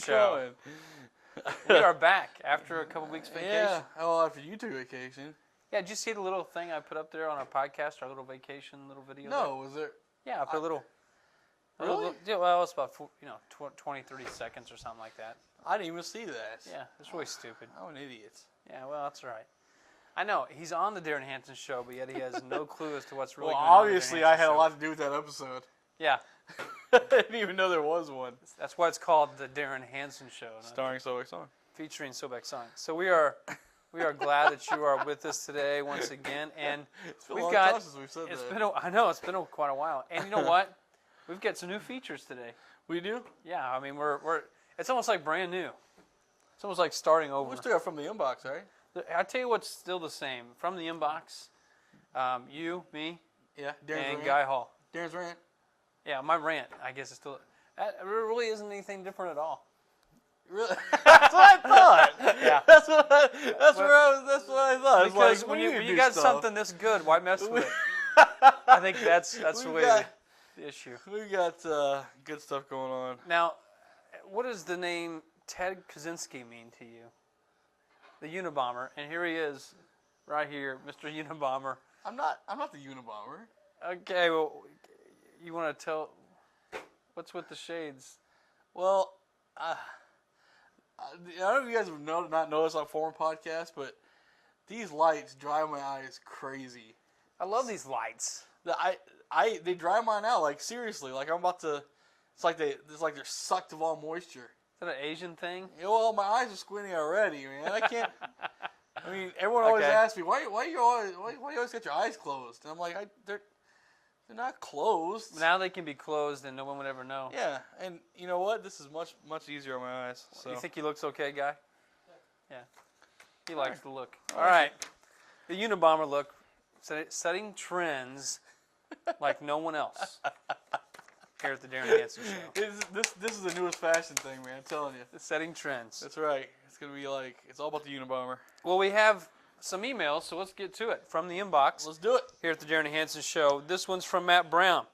Show. We are back after a couple weeks vacation. Yeah, well, after you took vacation. Yeah, did you see the little thing I put up there on our podcast, our little vacation little video? No, there? was there? Yeah, I put a little. Really? Well, it's about 20, 30 seconds or something like that. I didn't even see that. Yeah, it's really stupid. I'm an idiot. Yeah, well, that's all right. I know, he's on the Darin Hansen Show, but yet he has no clue as to what's really going on. Well, obviously I had a lot to do with that episode. Yeah. I didn't even know there was one. That's why it's called the Darin Hansen Show. Starring Soebeck song. Featuring Soebeck song. So we are glad that you are with us today once again, and it's been a long time since we've said that. I know it's been quite a while, and you know what? We've got some new features today. We do? Yeah, I mean we're it's almost like brand new. It's almost like starting over. We still got From the Inbox, right? I tell you what's still the same. From the Inbox, you, me, Darin's and Rant. Guy Hall. Darin's Rant. Yeah, my rant, I guess, is still. It really isn't anything different at all. Really? That's what I thought. Yeah. That's what I thought. Because like, when you got something this good, why mess with it? I think that's really the issue. We got good stuff going on. Now, what does the name Ted Kaczynski mean to you? The Unabomber, and here he is, right here, Mr. Unabomber. I'm not the Unabomber. Okay, well, you want to tell what's with the shades? Well, I don't know if you guys have not noticed on former podcasts, but these lights drive my eyes crazy. I love these lights. They dry mine out, like seriously, like I'm about to. It's like they're sucked of all moisture. Is that an Asian thing? Yeah, well, my eyes are squinting already, man. I can't. I mean, everyone always asks me why you always got your eyes closed, and I'm like, they're not closed. Now they can be closed, and no one would ever know. Yeah, and you know what? This is much easier on my eyes. So. You think he looks okay, Guy? Yeah. He likes the look. All right. The Unabomber look, setting trends like no one else here at the Darin Hansen Show. This is the newest fashion thing, man. I'm telling you. Setting trends. That's right. It's going to be like, it's all about the Unabomber. Well, we have some emails, so let's get to it. From the inbox. Let's do it. Here at the Darin Hansen Show. This one's from Matt Brown.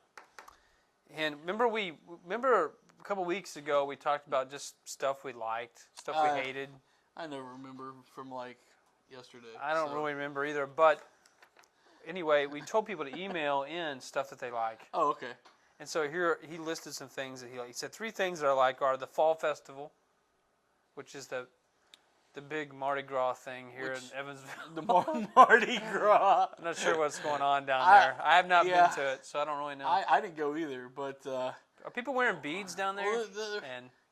And remember a couple weeks ago we talked about just stuff we liked, stuff we hated. I never remember from like yesterday. I don't really remember either, but anyway, we told people to email in stuff that they like. Oh, okay. And so here he listed some things that he liked. He said 3 things that I like are the Fall Festival, which is the big Mardi Gras thing here in Evansville. The Mardi Gras. I'm not sure what's going on down there. I have not been to it, so I don't really know. I didn't go either, but... are people wearing beads down there? Well,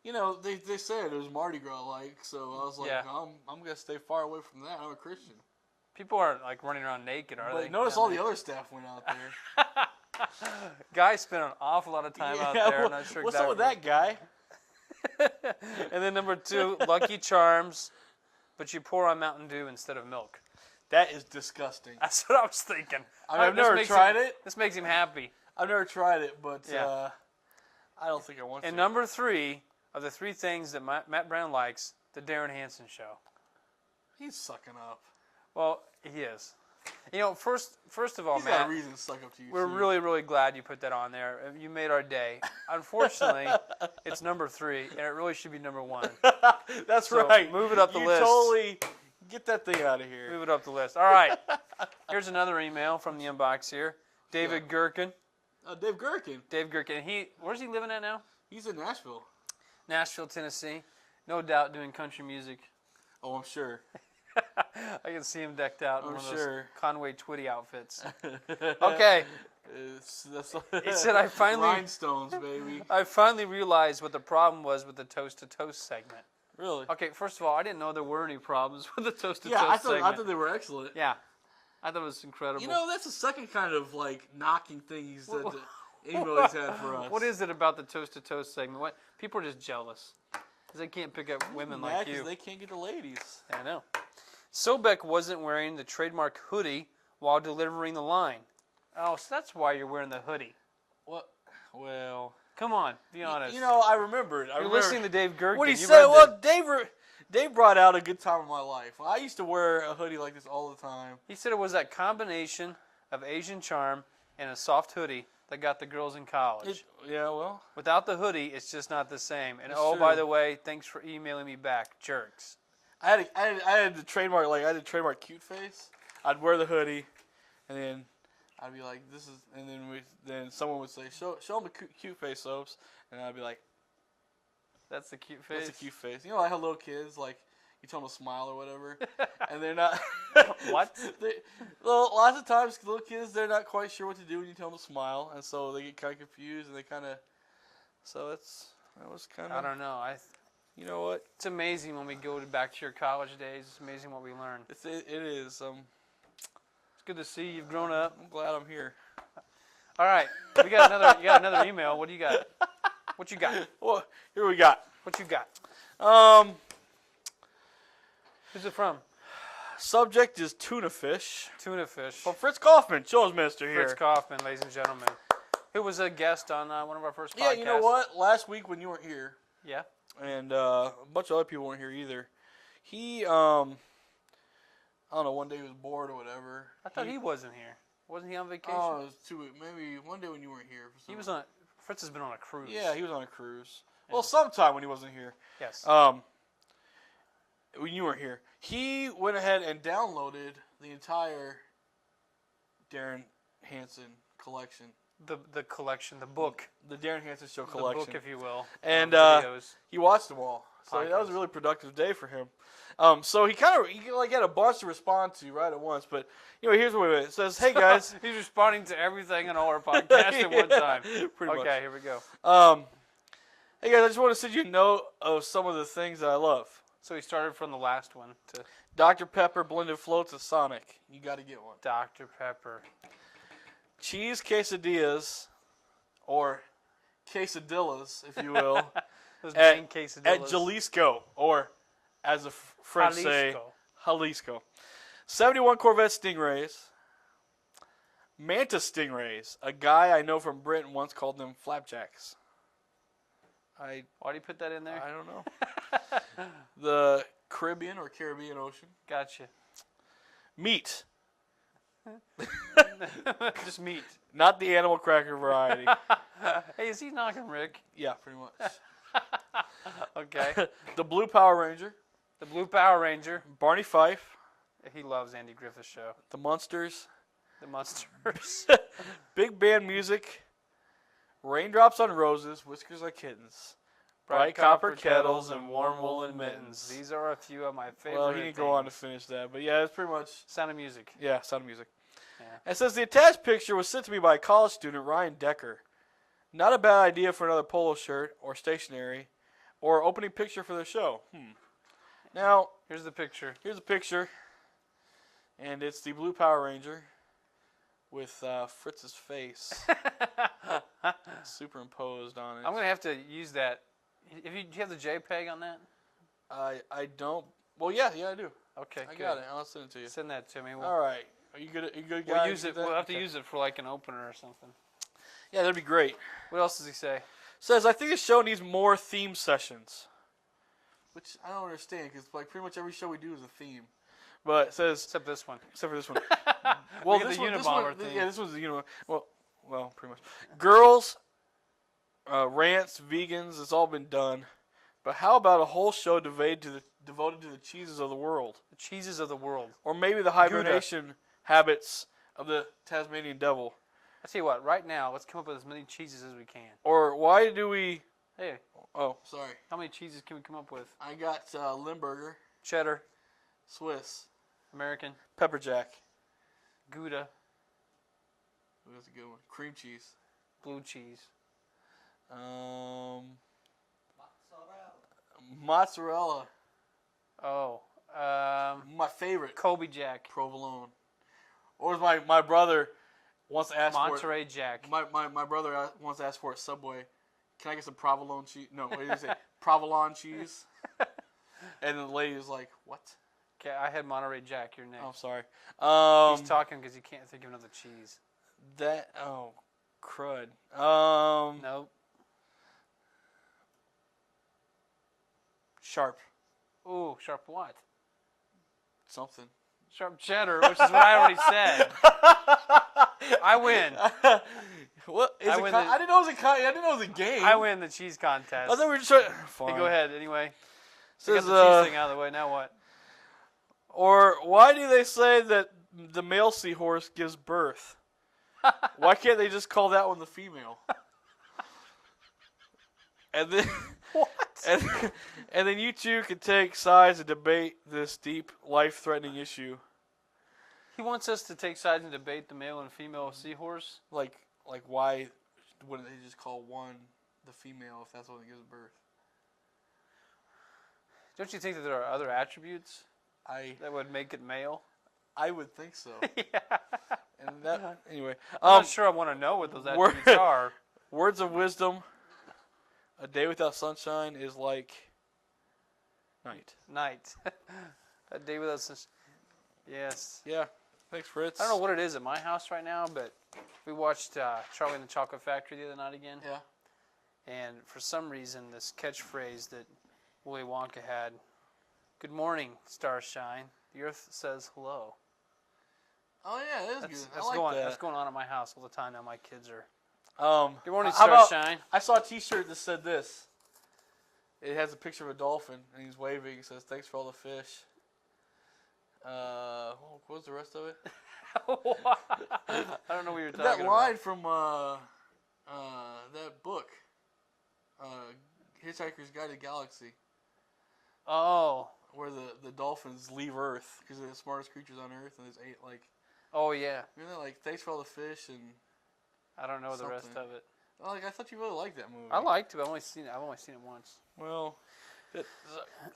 you know, they said it was Mardi Gras-like, so I was like, I'm going to stay far away from that. I'm a Christian. People aren't like running around naked, are they? Notice all the other staff went out there. Guy spent an awful lot of time out there. I'm not sure what's up with that guy? And then number 2, Lucky Charms, but you pour on Mountain Dew instead of milk. That is disgusting. That's what I was thinking. I've never tried it. This makes him happy. I've never tried it, but I don't think I want to. And number 3 of the 3 things that Matt Brown likes, the Darin Hansen Show. He's sucking up. Well, he is. You know, first of all, He's Matt, got a reason to suck up to you. We're really, really glad you put that on there. You made our day. Unfortunately, it's number 3, and it really should be number 1. That's so right. Move it up the list. Totally get that thing out of here. Move it up the list. All right. Here's another email from the inbox here. David Gherkin. Dave Gherkin. Dave Gherkin. Where's he living at now? He's in Nashville. Nashville, Tennessee. No doubt doing country music. Oh, I'm sure. I can see him decked out in one of those sure. Conway Twitty outfits. Okay. He said, Rhinestones, baby. I finally realized what the problem was with the Toast to Toast segment. Really? Okay, first of all, I didn't know there were any problems with the Toast to Toast segment. I thought they were excellent. Yeah. I thought it was incredible. You know, that's the second kind of, like, knocking thing he said that email he's had for us. What is it about the Toast to Toast segment? What people are just jealous. Because they can't pick up women Mad like 'cause you. they can't get the ladies. I know. Soebeck wasn't wearing the trademark hoodie while delivering the line. Oh, so that's why you're wearing the hoodie. What? Well, Come on, be honest. you know, I remembered. You're listening to Dave Gerken. What he You said. read Well, Dave brought out a good time in my life. I used to wear a hoodie like this all the time. He said it was that combination of Asian charm and a soft hoodie that got the girls in college. Yeah, well. Without the hoodie, it's just not the same. And It's oh, true. by the way, thanks for emailing me back, jerks. I had the trademark, like, I had the trademark cute face. I'd wear the hoodie, and then I'd be like, this is, and then someone would say, show them the cute face, Soaps. And I'd be like, That's the cute face. that's a cute face. You know, like how little kids, like, you tell them to smile or whatever, and they're not. What? Well, lots of times, little kids, they're not quite sure what to do when you tell them to smile, and so they get kind of confused, and they kind of, so that was kind of. I don't know. You know what? It's amazing when we go back to your college days. It's amazing what we learn. It is. It's good to see you've grown up. I'm glad I'm here. All right, we got another. You got another email. What do you got? What you got? Well, here we got. What you got? Who's it from? Subject is tuna fish. Tuna fish. From Fritz Kaufman, children's minister here. Fritz Kaufman, ladies and gentlemen, who was a guest on one of our first podcasts. Yeah, you know what? Last week when you weren't here, Yeah. and a bunch of other people weren't here either, he, I don't know, one day he was bored or whatever. I thought he wasn't here. Wasn't he on vacation? Oh, it was 2 weeks. Maybe one day when you weren't here. He was on. Fritz has been on a cruise. Yeah, he was on a cruise. Yeah. Well, sometime when he wasn't here. Yes. When you weren't here, he went ahead and downloaded the entire Darin Hansen collection. The collection, the book, The Darin Hansen Show collection. the book, if you will. And videos. he watched them all. So that was a really productive day for him. So he had a bunch to respond to right at once. But here's what it says. Hey guys, He's responding to everything on all our podcasts at one time. Pretty much. Okay, here we go. Hey guys, I just want to send you a note of some of the things that I love. So he started from the last one to Dr. Pepper blended floats of Sonic. You got to get one. Dr. Pepper. Cheese quesadillas, or quesadillas, if you will, Those at main quesadillas. at Jalisco, or as the French say, Jalisco. 71 Corvette Stingrays. Manta Stingrays. A guy I know from Britain once called them flapjacks. Why do you put that in there? I don't know. The Caribbean Ocean. Gotcha. Meat. Just meat. Not the animal cracker variety. Hey, is he knocking Rick? Yeah, pretty much. Okay. The Blue Power Ranger. The Blue Power Ranger. Barney Fife. He loves Andy Griffith's show. The Munsters. The Monsters. Big band music. Raindrops on roses, whiskers like kittens. Bright copper kettles and warm woolen mittens. These are a few of my favorite Well, he didn't go on to finish that, but yeah, it's pretty much. Sound of Music. Yeah, Sound of Music. Yeah. It says the attached picture was sent to me by a college student, Ryan Decker. Not a bad idea for another polo shirt or stationery or opening picture for the show. Now, Here's the picture. here's a picture, and it's the Blue Power Ranger with Fritz's face superimposed on it. I'm going to have to use that. Do you have the JPEG on that? I don't. Well, yeah, I do. Okay, I good. got it. I'll send it to you. Send that to me. All right. Are you good? Guy? We'll use it. We'll have to use it for like an opener or something. Yeah, that'd be great. What else does he say? Says I think the show needs more theme sessions, which I don't understand because like pretty much every show we do is a theme. But it says Except this one. except for this one. Well, Look at this the one, Unabomber theme. yeah, this one's the Unabomber. Well, pretty much. Girls, rants, vegans, it's all been done. But how about a whole show devoted to the cheeses of the world? The cheeses of the world. Or maybe the hibernation habits of the Tasmanian devil. I tell you what, right now, let's come up with as many cheeses as we can. Or why do we... Hey, Oh, sorry. how many cheeses can we come up with? I got Limburger, Cheddar, Swiss, American, Pepper Jack. Gouda, Ooh, that's a good one. Cream cheese. blue cheese. Mozzarella. Oh, My favorite. Kobe Jack. Provolone. Or as my brother once asked Monterey Jack. for it. My brother once asked for a Subway. Can I get some provolone cheese? No, what did he say? provolone cheese. And the lady was like, "What?" Okay, I had Monterey Jack. You're next. I'm sorry. He's talking because he can't think of another cheese. Crud. Nope. Sharp. Ooh, sharp what? Something. Sharp cheddar, which is what I already said. I win. What? I didn't know it was a. I didn't know it was a game. I win the cheese contest. I thought we were just trying. Fine. Hey, go ahead. Anyway, Says, get the cheese thing out of the way. Now what? Or why do they say that the male seahorse gives birth? Why can't they just call that one the female? And then What? And then you two can take sides and debate this deep, life-threatening issue. He wants us to take sides and debate the male and female seahorse. Like why wouldn't they just call one the female if that's what gives birth? Don't you think that there are other attributes I that would make it male? I would think so. Yeah. And that anyway. I'm not sure I want to know what those attributes are. Words of wisdom. A day without sunshine is like night. Night. A day without sunshine. Yes. Yeah. Thanks, Fritz. I don't know what it is at my house right now, but we watched Charlie and the Chocolate Factory the other night again. Yeah. And for some reason, this catchphrase that Willy Wonka had, "Good morning, starshine. The earth says hello." Oh yeah, that is good. I like that. That's going on at my house all the time now. My kids are. Good morning, how about- starshine. I saw a T-shirt that said this. It has a picture of a dolphin, and he's waving. It says, "Thanks for all the fish." What was the rest of it? I don't know what you're talking That about. line from that book, Hitchhiker's Guide to the Galaxy, Oh. where the dolphins leave Earth because they're the smartest creatures on Earth, and there's 8 like. Oh yeah. You know, like thanks for all the fish and. I don't know the rest Something. of it. Well, like I thought you really liked that movie. I liked it, but I've only seen it once. Well,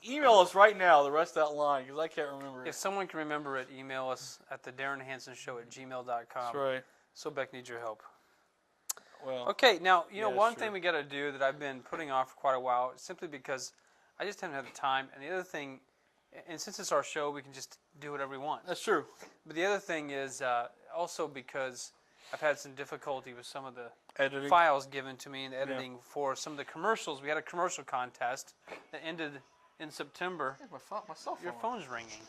email us right now the rest of that line because I can't remember. If someone can remember it, email us at the Darin Hansen Show at gmail.com. That's right. Soebeck needs your help. Well. Okay, now, you know, Yeah, one sure. thing we got to do that I've been putting off for quite a while, simply because I just haven't had the time. And the other thing, and since it's our show, we can just do whatever we want. That's true. But the other thing is also because I've had some difficulty with some of the Editing. files given to me in editing for some of the commercials. We had a commercial contest that ended in September. My cell phone. Your phone's ringing.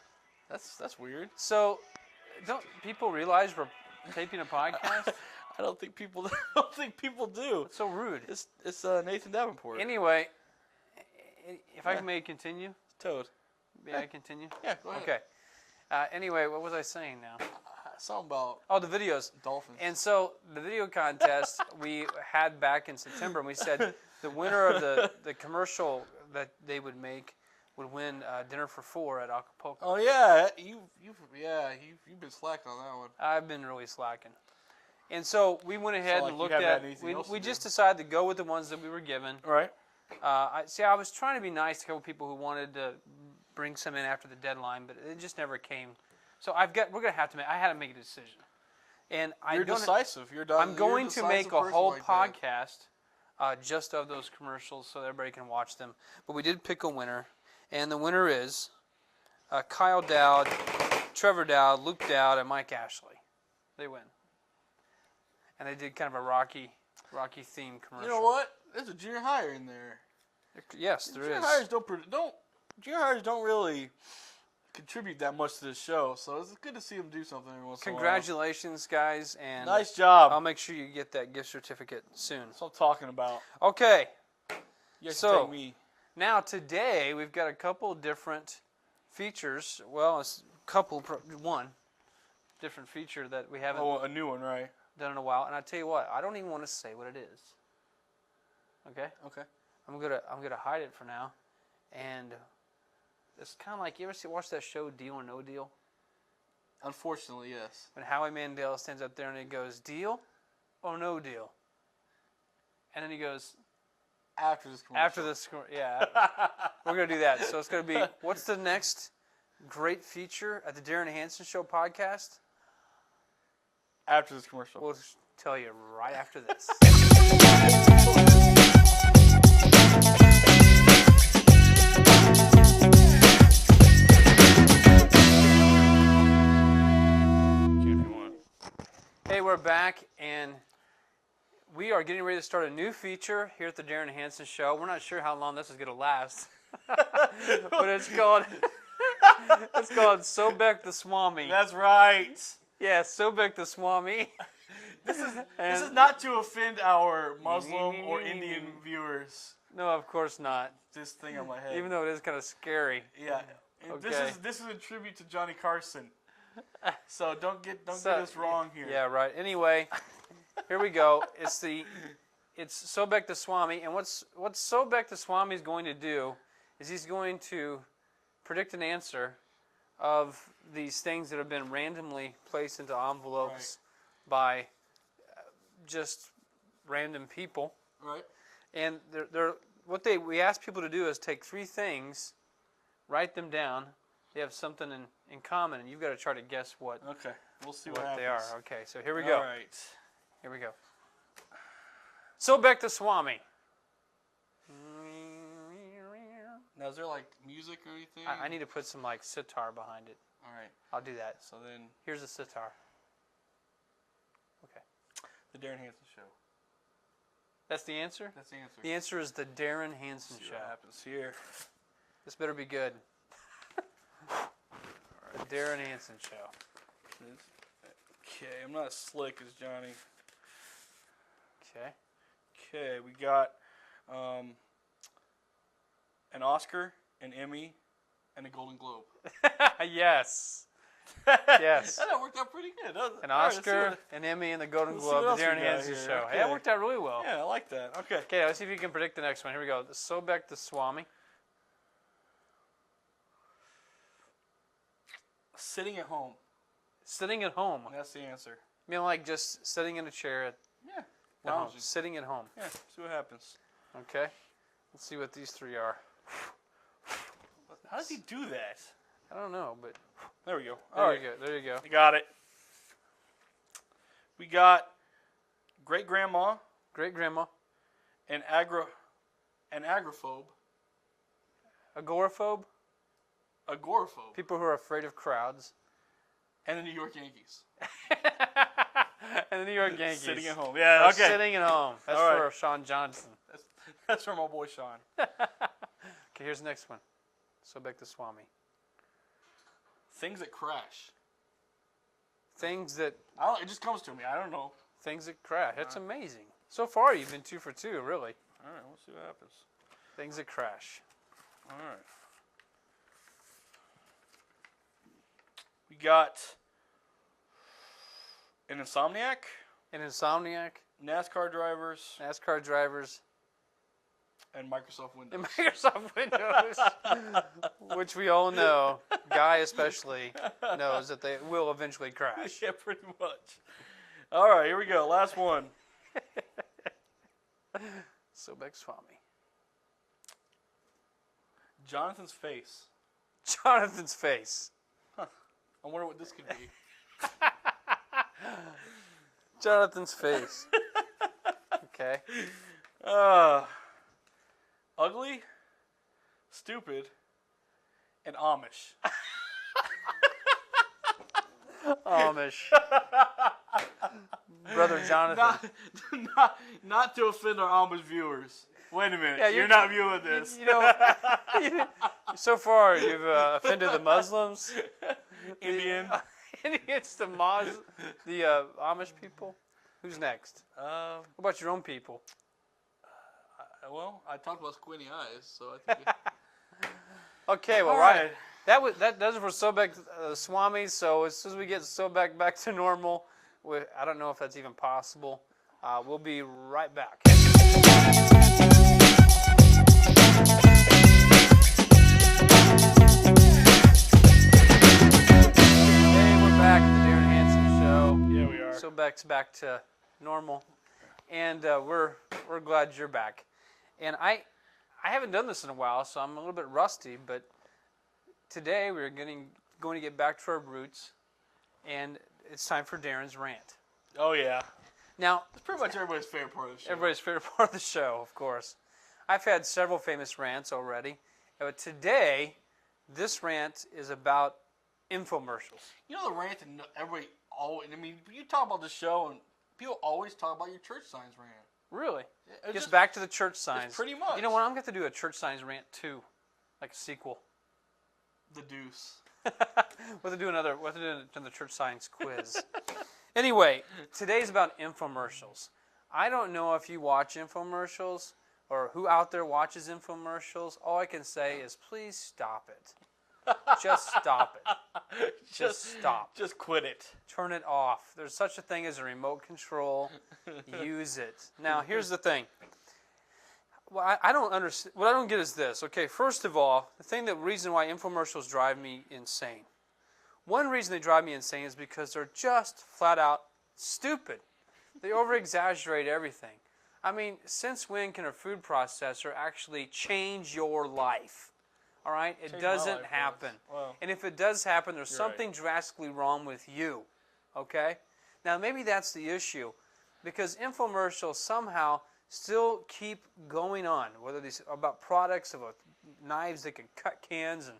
That's weird. So, don't people realize we're taping a podcast? I don't think people. I don't think people do. It's so rude. It's Nathan Davenport. Anyway, if I may continue, Toad. may I continue? Yeah. Go ahead. Okay. Anyway, what was I saying now? Something about Oh, the videos. dolphins. And so the video contest we had back in September, and we said the winner of the commercial that they would make would win dinner for 4 at Acapulco. Oh yeah, you've been slacking on that one. I've been really slacking. And so we went ahead like and you looked haven't at. had anything else We to just do. decided to go with the ones that we were given. All right. I was trying to be nice to a couple people who wanted to bring some in after the deadline, but it just never came. So I had to make a decision, and You're decisive. You're done. I'm going to make a whole podcast just of those commercials so everybody can watch them. But we did pick a winner, and the winner is Kyle Dowd, Trevor Dowd, Luke Dowd, and Mike Ashley. They win, and they did kind of a Rocky theme commercial. You know what? There's a junior hire in there. Yes, there Junior is. hires junior hires don't really contribute that much to the show, so it's good to see them do something every once in a while. Congratulations, guys, and Nice job. I'll make sure you get that gift certificate soon. That's what I'm talking about. Okay. You guys So- can take me. Now, today, we've got a couple different features. Well, one different feature that we haven't Oh, a new one, right? done in a while. And I tell you what, I don't even want to say what it is. Okay? Okay. I'm gonna hide it for now. And it's kind of like, you ever watch that show, Deal or No Deal? Unfortunately, yes. When Howie Mandel stands up there and he goes, "Deal or no deal?" And then he goes, After this commercial. "After this, yeah." We're going to do that. So it's going to be, what's the next great feature at the Darin Hansen Show podcast? After this commercial. We'll tell you right after this. back, and we are getting ready to start a new feature here at the Darin Hansen Show. We're not sure how long this is going to last, but it's called Soebeck the Swami. That's right. Yeah, Soebeck the Swami. This is not to offend our Muslim or Indian viewers. No, of course not. This thing on my head. Even though it is kind of scary. Yeah. Okay. This is a tribute to Johnny Carson. So don't get us wrong here. Yeah, right. Anyway, here we go. It's Soebeck the Swami, and what Soebeck the Swami is going to do is he's going to predict an answer of these things that have been randomly placed into envelopes by just random people. Right. And we ask people to do is take 3 things, write them down. They have something in common, and you've got to try to guess what. Okay. We'll see what happens. They are. Okay, so here we go. All right. Here we go. Soebeck the Swami. Now, is there like music or anything? I need to put some like sitar behind it. All right. I'll do that. So then, Here's a sitar. Okay. the Darin Hansen Show. That's the answer? That's the answer. The answer is the Darin Hansen See Show. what happens here. This better be good. The Darin Hansen Show. Okay, I'm not as slick as Johnny. Okay. Okay, we got an Oscar, an Emmy, and a Golden Globe. Yes. Yes. That worked out pretty good. An Oscar, an Emmy, and the Golden Globe. The Darin Hansen Show. Hey, that worked out really well. Yeah, I like that. Okay. Okay, let's see if you can predict the next one. Here we go. The Soebeck the Swami. Sitting at home. Sitting at home. That's the answer. I mean, like just sitting in a chair at home. Lounging. Sitting at home. Yeah, see what happens. Okay. Let's see what these 3 are. How does he do that? I don't know, but There we go. there you go. There you go. I got it. We got great grandma, Great grandma. an agoraphobe, Agoraphobe. agoraphobe, People who are afraid of crowds. and the New York Yankees. And the New York Yankees. Sitting at home. Yeah, okay. Sitting at home. That's All for right. Sean Johnson. That's from my boy Sean. Okay, here's the next one. Soebeck the Swami. Things that crash. Things that It just comes to me. I don't know. crash. That's amazing. So far, you've been 2 for 2, really. All right, we'll see what happens. Things that crash. All right. We got an insomniac, An insomniac. NASCAR drivers, NASCAR drivers. and Microsoft Windows. And Microsoft Windows. Which we all know, Guy especially, knows that they will eventually crash. Yeah, pretty much. All right, here we go. Last one. Soebeck Swami. Jonathan's face. Jonathan's face. I wonder what this could be. Jonathan's face. Okay. Ugly, stupid, and Amish. Amish. Brother Jonathan. Not to offend our Amish viewers. Wait a minute. Yeah, you're not viewing this. You know, so far you've offended the Muslims, Indian. Indians, the Amish people. Who's next? What about your own people? Well, I talked about squinty eyes, so I think. Okay, well, All right. That does it for Soebeck Swami. So as soon as we get Soebeck back to normal, I don't know if that's even possible. We'll be right back. Hey, we're back at the Darin Hansen Show. Yeah, we are. Soebeck's back to normal, and we're glad you're back. And I haven't done this in a while, so I'm a little bit rusty. But today we're going to get back to our roots, and it's time for Darin's rant. Oh yeah. Now, It's pretty much everybody's favorite part of the show. everybody's favorite part of the show, of course. I've had several famous rants already, but today this rant is about infomercials. You know the rant and everybody. I mean, you talk about the show and people always talk about your church signs rant. Really? It's Just back to the church signs. It's pretty much. You know what? I'm going to have to do a church signs rant too, like a sequel. The deuce. We'll have to do another church signs quiz. Anyway, today's about infomercials. I don't know if you watch infomercials or who out there watches infomercials. All I can say is please stop it. Just stop it. Just stop. Just quit it. Turn it off. There's such a thing as a remote control. Use it. Now, here's the thing. Well, I don't understand. What I don't get is this. Okay, first of all, the reason why infomercials drive me insane. One reason they drive me insane is because they're just flat out stupid. They over-exaggerate everything. I mean, since when can a food processor actually change your life? All right? It doesn't happen. Well, and if it does happen, there's something drastically wrong with you. Okay? Now, maybe that's the issue. Because infomercials somehow still keep going on, whether these are about products, about knives that can cut cans and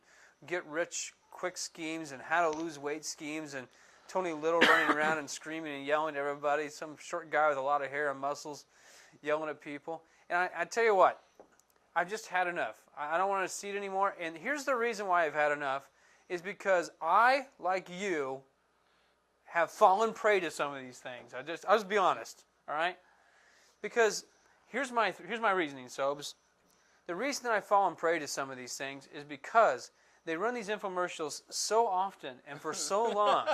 get rich quick schemes and how to lose weight schemes and Tony Little running around and screaming and yelling at everybody, some short guy with a lot of hair and muscles yelling at people. And I tell you what, I've just had enough. I don't want to see it anymore. And here's the reason why I've had enough is because I, like you, have fallen prey to some of these things. I'll just be honest, all right? Because here's my reasoning, Sobes. The reason that I've fallen prey to some of these things is because they run these infomercials so often and for so long,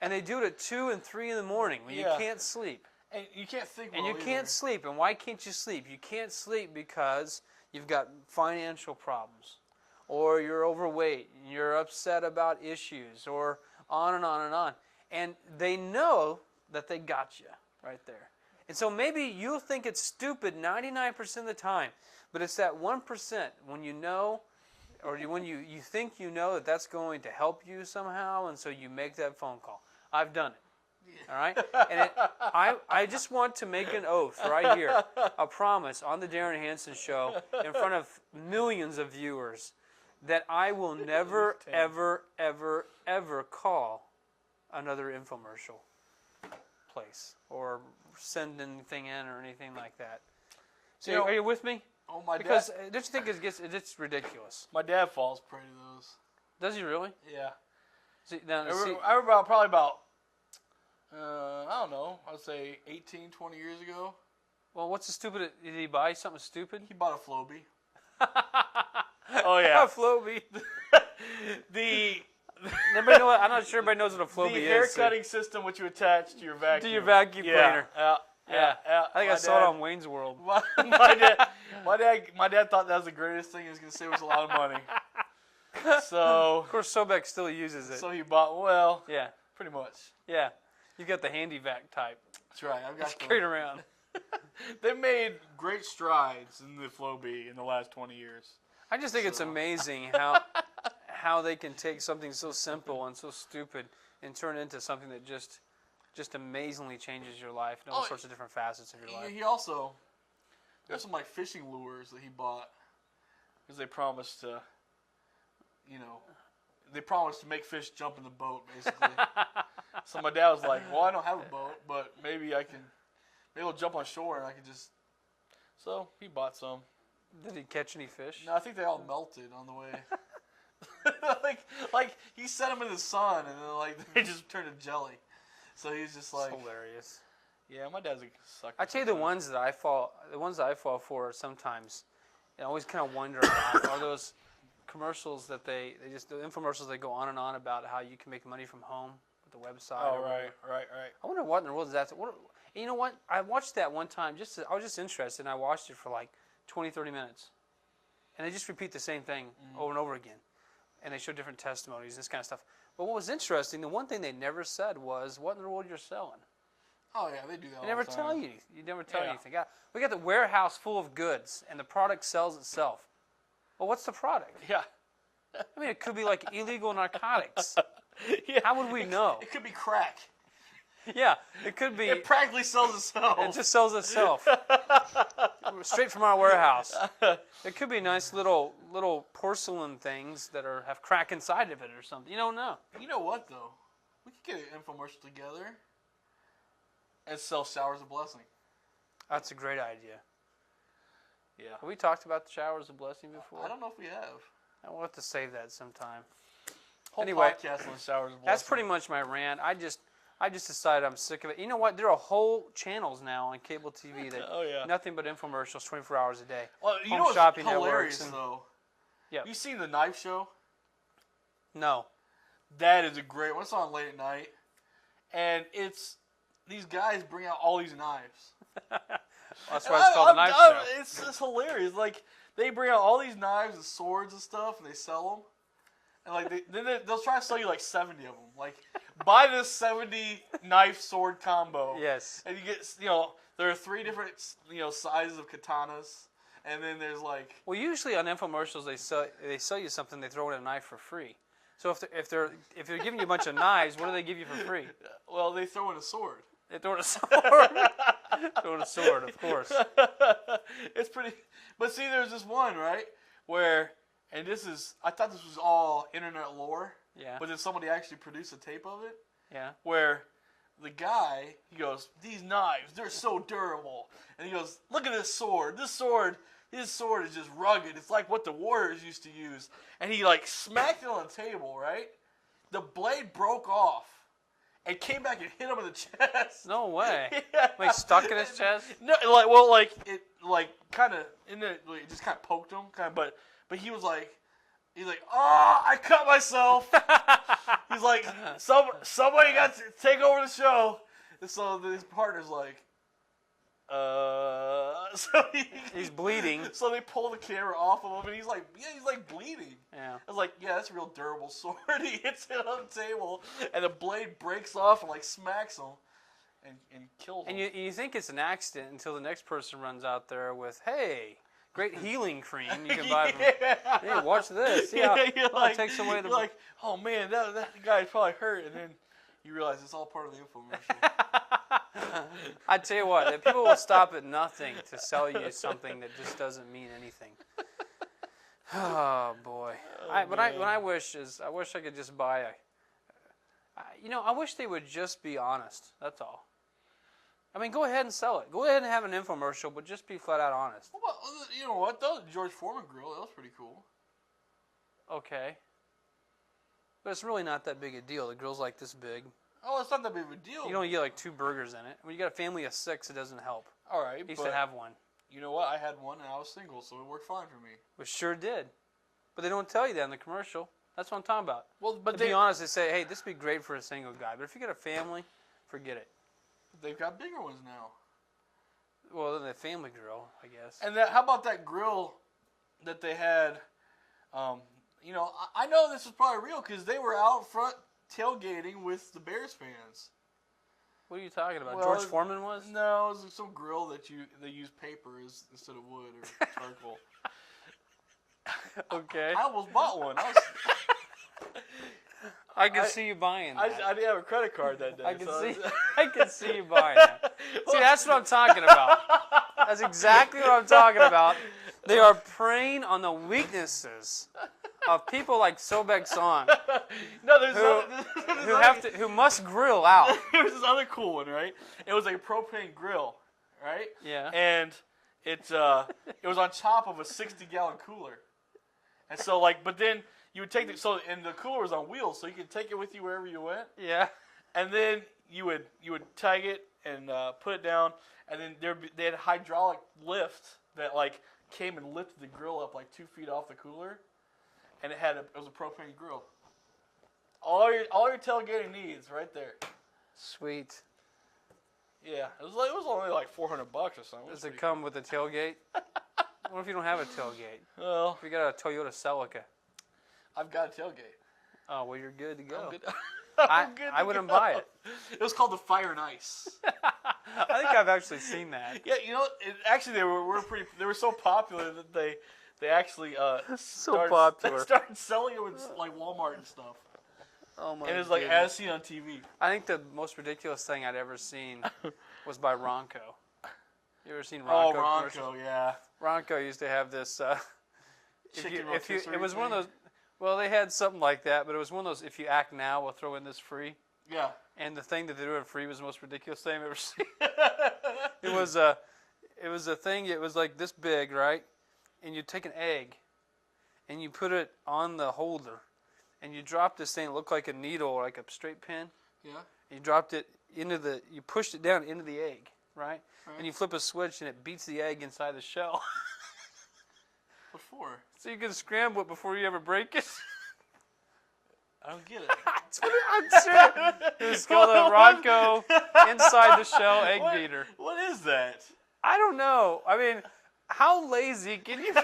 and they do it at 2 and 3 in the morning when you can't sleep. And you can't think well And you can't sleep. And why can't you sleep? You can't sleep because you've got financial problems, or you're overweight, and you're upset about issues, or on and on and on. And they know that they got you right there. And so maybe you'll think it's stupid 99% of the time, but it's that 1% when you know, or when you think you know that that's going to help you somehow, and so you make that phone call. I've done it. All right? And I just want to make an oath right here, a promise on the Darin Hansen Show in front of millions of viewers that I will never, ever, ever, ever call another infomercial place or send anything in or anything like that. So are you with me? Oh, my because dad. don't you think it's ridiculous? My dad falls prey to those. Does he really? Yeah. I remember probably about, I don't know, I would say 18, 20 years ago. Well, what's the stupid? Did he buy something stupid? He bought a Flowbee. Oh yeah, a Flowbee. Everybody know I'm not sure everybody knows what a Flowbee is. The hair cutting system which you attach to your vacuum. To your vacuum cleaner. Yeah. I think I saw it on Wayne's World. My dad thought that was the greatest thing he was going to save us a lot of money. So of course, Soebeck still uses it. So he bought yeah, pretty much. Yeah, you got the handy vac type. That's right. I've got carried around. They made great strides in the Flowbee in the last 20 years. I just think it's amazing how they can take something so simple and so stupid and turn it into something that just amazingly changes your life in all sorts of different facets of your life. He also, there's some like fishing lures that he bought because they promised to, they promised to make fish jump in the boat, basically. So my dad was like, well, I don't have a boat, but maybe I'll jump on shore and I can just, so he bought some. Did he catch any fish? No, I think they all melted on the way. like he set them in the sun and then they just turned to jelly. So he's just like hilarious. Yeah, my dad's a sucker. I tell you, the ones that I fall for sometimes, I always kind of wonder about are those commercials that the infomercials they go on and on about how you can make money from home with the website. Oh, right. I wonder what in the world is that. You know what? I watched that one time. I was just interested, and I watched it for like 20, 30 minutes. And they just repeat the same thing over and over again. And they show different testimonies and this kind of stuff. But what was interesting, the one thing they never said was what in the world you're selling. Oh, yeah, they do that all They never the time. tell you. You never tell you anything. We got the warehouse full of goods, and the product sells itself. Well, what's the product? Yeah. I mean, it could be like illegal narcotics. Yeah. How would we know? It could be crack. Yeah, it could be. It practically sells itself. It just sells itself. Straight from our warehouse. It could be nice little porcelain things that have crack inside of it or something. You don't know. You know what, though? We could get an infomercial together. and sell showers of blessing. That's a great idea. Yeah. Have we talked about the showers of blessing before? I don't know if we have. We'll have to save that sometime. Whole Anyway, podcast on showers of blessing. That's pretty much my rant. I just decided I'm sick of it. You know what? There are whole channels now on cable TV that nothing but infomercials 24 hours a day. Well, you Home know what's shopping hilarious networks though? Yeah. You seen the knife show? No. That is a great one. It's on late at night. And it's these guys bring out all these knives. That's why it's called a knife show. It's hilarious. Like, they bring out all these knives and swords and stuff, and they sell them. And like they'll try to sell you like 70 of them. Like, buy this 70 knife sword combo. Yes. And you get, there are 3 different, sizes of katanas. And then there's like... Well, usually on infomercials they sell you something, they throw in a knife for free. So if they're giving you a bunch of knives, what do they give you for free? Well, they throw in a sword. They throw in a sword. Throw in a sword, of course. It's pretty... But see, there's this one, right, where... And I thought this was all internet lore. Yeah. But then somebody actually produced a tape of it. Yeah. Where the guy, he goes, these knives, they're so durable. And he goes, look at this sword. His sword is just rugged. It's like what the warriors used to use. And he like smacked it on the table, right? The blade broke off and came back and hit him in the chest. No way. Yeah. Like stuck in his chest? No, it kind of, it just kind of poked him, but he was like, oh, I cut myself. He's like, somebody got to take over the show. And so his partner's like, so he's bleeding. So they pull the camera off of him, and he's like bleeding. Yeah. I was like, yeah, that's a real durable sword. He hits it on the table, and the blade breaks off and like smacks him, and kills him. And you think it's an accident until the next person runs out there with, hey, great healing cream you can buy from. Hey, watch this. Yeah, it takes away the. You're like, oh man, that guy's probably hurt, and then you realize it's all part of the infomercial. I tell you what, people will stop at nothing to sell you something that just doesn't mean anything. Oh boy! I wish I could just buy I wish they would just be honest. That's all. I mean, go ahead and sell it. Go ahead and have an infomercial, but just be flat out honest. Well, you know what? That was the George Foreman grill. That was pretty cool. Okay. But it's really not that big a deal. The grill's like this big. Oh, it's not that big of a deal. You only get like 2 burgers in it. When you got a family of 6, it doesn't help. All right, I used to have one. You know what? I had one and I was single, so it worked fine for me. It sure did. But they don't tell you that in the commercial. That's what I'm talking about. Well, but to be honest, they say, hey, this would be great for a single guy. But if you got a family, forget it. They've got bigger ones now. Well, then the family grill, I guess. And how about that grill that they had? I know this is probably real because they were out front tailgating with the Bears fans. What are you talking about? Well, George Foreman was? No, it was some grill that they use paper instead of wood or charcoal. Okay. I almost bought one. I can see you buying that. I didn't have a credit card that day. I can see you buying that. See, that's what I'm talking about. That's exactly what I'm talking about. They are preying on the weaknesses of people like Soebeck Song. No, who must grill out. There's this other cool one, right? It was like a propane grill, right? Yeah. And it was on top of a 60-gallon cooler. And so but then you would take and the cooler was on wheels, so you could take it with you wherever you went. Yeah. And then you would tag it and put it down, and then they had a hydraulic lift that came and lifted the grill up 2 feet off the cooler, and it was a propane grill. All your tailgating needs right there. Sweet. Yeah, it was only $400 or something. Does it come with a tailgate? What if you don't have a tailgate? Well, if you got a Toyota Celica. I've got a tailgate. Oh, well, you're good to go. I'm good. I wouldn't buy it. It was called the Fire and Ice. I think I've actually seen that. Yeah, actually they were so popular that they actually started selling it with Walmart and stuff. Oh my! And it was as seen on TV. I think the most ridiculous thing I'd ever seen was by Ronco. You ever seen Ronco? Oh, Ronco, yeah. Ronco used to have this. It was one of those. Well, they had something like that, but it was one of those. If you act now, we'll throw in this free. Yeah. And the thing that they were free was the most ridiculous thing I've ever seen. It was a thing. It was like this big, right? And you take an egg, and you put it on the holder, and you drop this thing. It looked like a needle, like a straight pin. Yeah. And you dropped it you pushed it down into the egg, right? And you flip a switch, and it beats the egg inside the shell. What for? So you can scramble it before you ever break it. I don't get it. I'm sure. It's called a Rodco inside the shell egg beater. What is that? I don't know. I mean, how lazy can you be?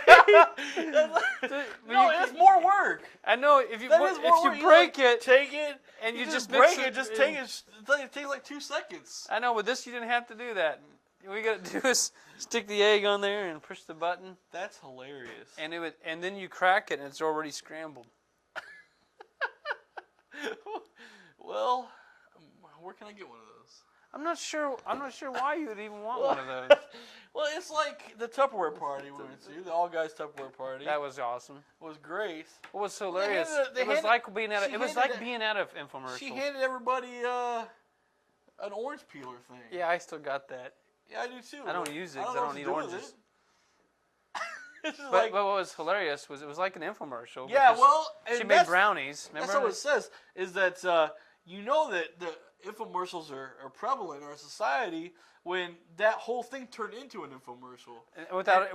No, it's more work. I know if you That is more work. if you break it, take it, and you just break mix it. Just take it. It takes like 2 seconds. I know, with this you didn't have to do that. All we got to do is stick the egg on there and push the button. That's hilarious. And then you crack it and it's already scrambled. Well, where can I get one of those? I'm not sure why you would even want one of those. Well, it's like the Tupperware party we went to, the all guys Tupperware party. That was awesome. It was great. What was hilarious? It was like being out of infomercials. She handed everybody an orange peeler thing. Yeah, I still got that. Yeah, I do too. I don't use it because I don't need oranges. But what was hilarious was it was like an infomercial. Yeah, well, she made brownies. Remember? That's what it says. Is that you know that the infomercials are prevalent in our society when that whole thing turned into an infomercial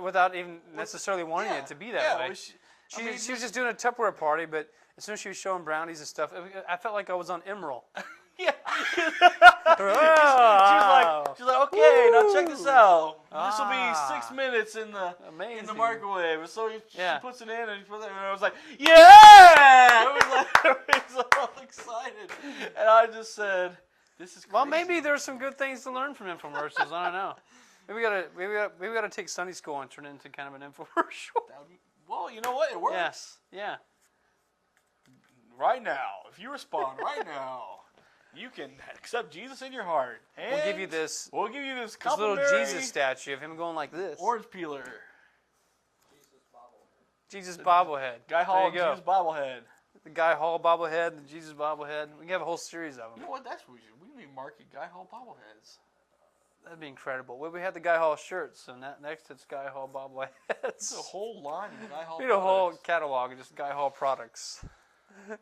without even necessarily wanting it to be that way. Well, She was just doing a Tupperware party, but as soon as she was showing brownies and stuff, I felt like I was on Emerald. Yeah. She was like, okay, now check this out. This will be 6 minutes in the microwave. So she puts it in, and I was like, yeah! I was all excited, and I just said, this is crazy. Well, maybe there's some good things to learn from infomercials. I don't know. Maybe we gotta take Sunday school and turn it into kind of an infomercial. Well, you know what? It works. Yes. Yeah. Right now, if you respond right now, you can accept Jesus in your heart. And we'll give you this little Jesus statue of him going like this. Orange peeler. Jesus bobblehead. Guy Hall Jesus bobblehead. The Guy Hall bobblehead, the Jesus bobblehead. We can have a whole series of them. You know what? That's what we need to market Guy Hall bobbleheads. That'd be incredible. Well, we had the Guy Hall shirts, so next it's Guy Hall bobbleheads. It's a whole line of Guy Hall. We need a whole catalog of just Guy Hall products.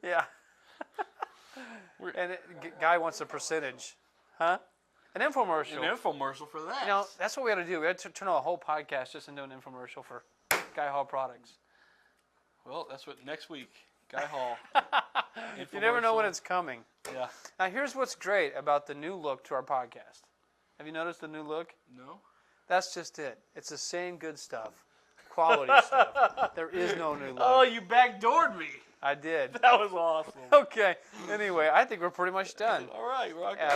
Yeah. And Guy wants a percentage, huh? An infomercial. An infomercial for that. You know, that's what we got to do. We got to turn a whole podcast just into an infomercial for Guy Hall products. Well, that's what next week. Guy Hall. You never know when it's coming. Yeah. Now, here's what's great about the new look to our podcast. Have you noticed the new look? No. That's just it. It's the same good stuff. Quality stuff. There is no new look. Oh, you backdoored me. I did. That was awesome. Okay. Anyway, I think we're pretty much done. All right.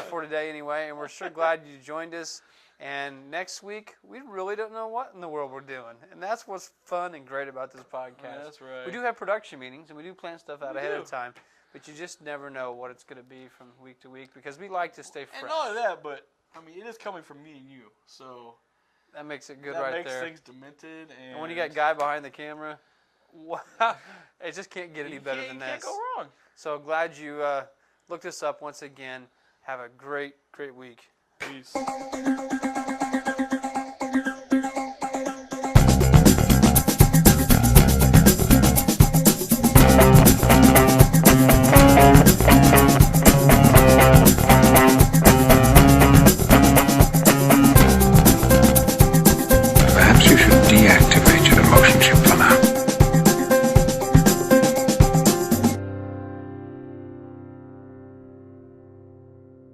For today anyway, and we're sure glad you joined us. And next week, we really don't know what in the world we're doing. And that's what's fun and great about this podcast. Yeah, that's right. We do have production meetings, and we do plan stuff out ahead of time. But you just never know what it's going to be from week to week because we like to stay fresh. And not only that, but, I mean, it is coming from me and you. So that makes it good right there. That makes things demented. And when you got Guy behind the camera, wow, it just can't get any better than this. You can't go wrong. So glad you looked us up once again. Have a great, great week. Peace.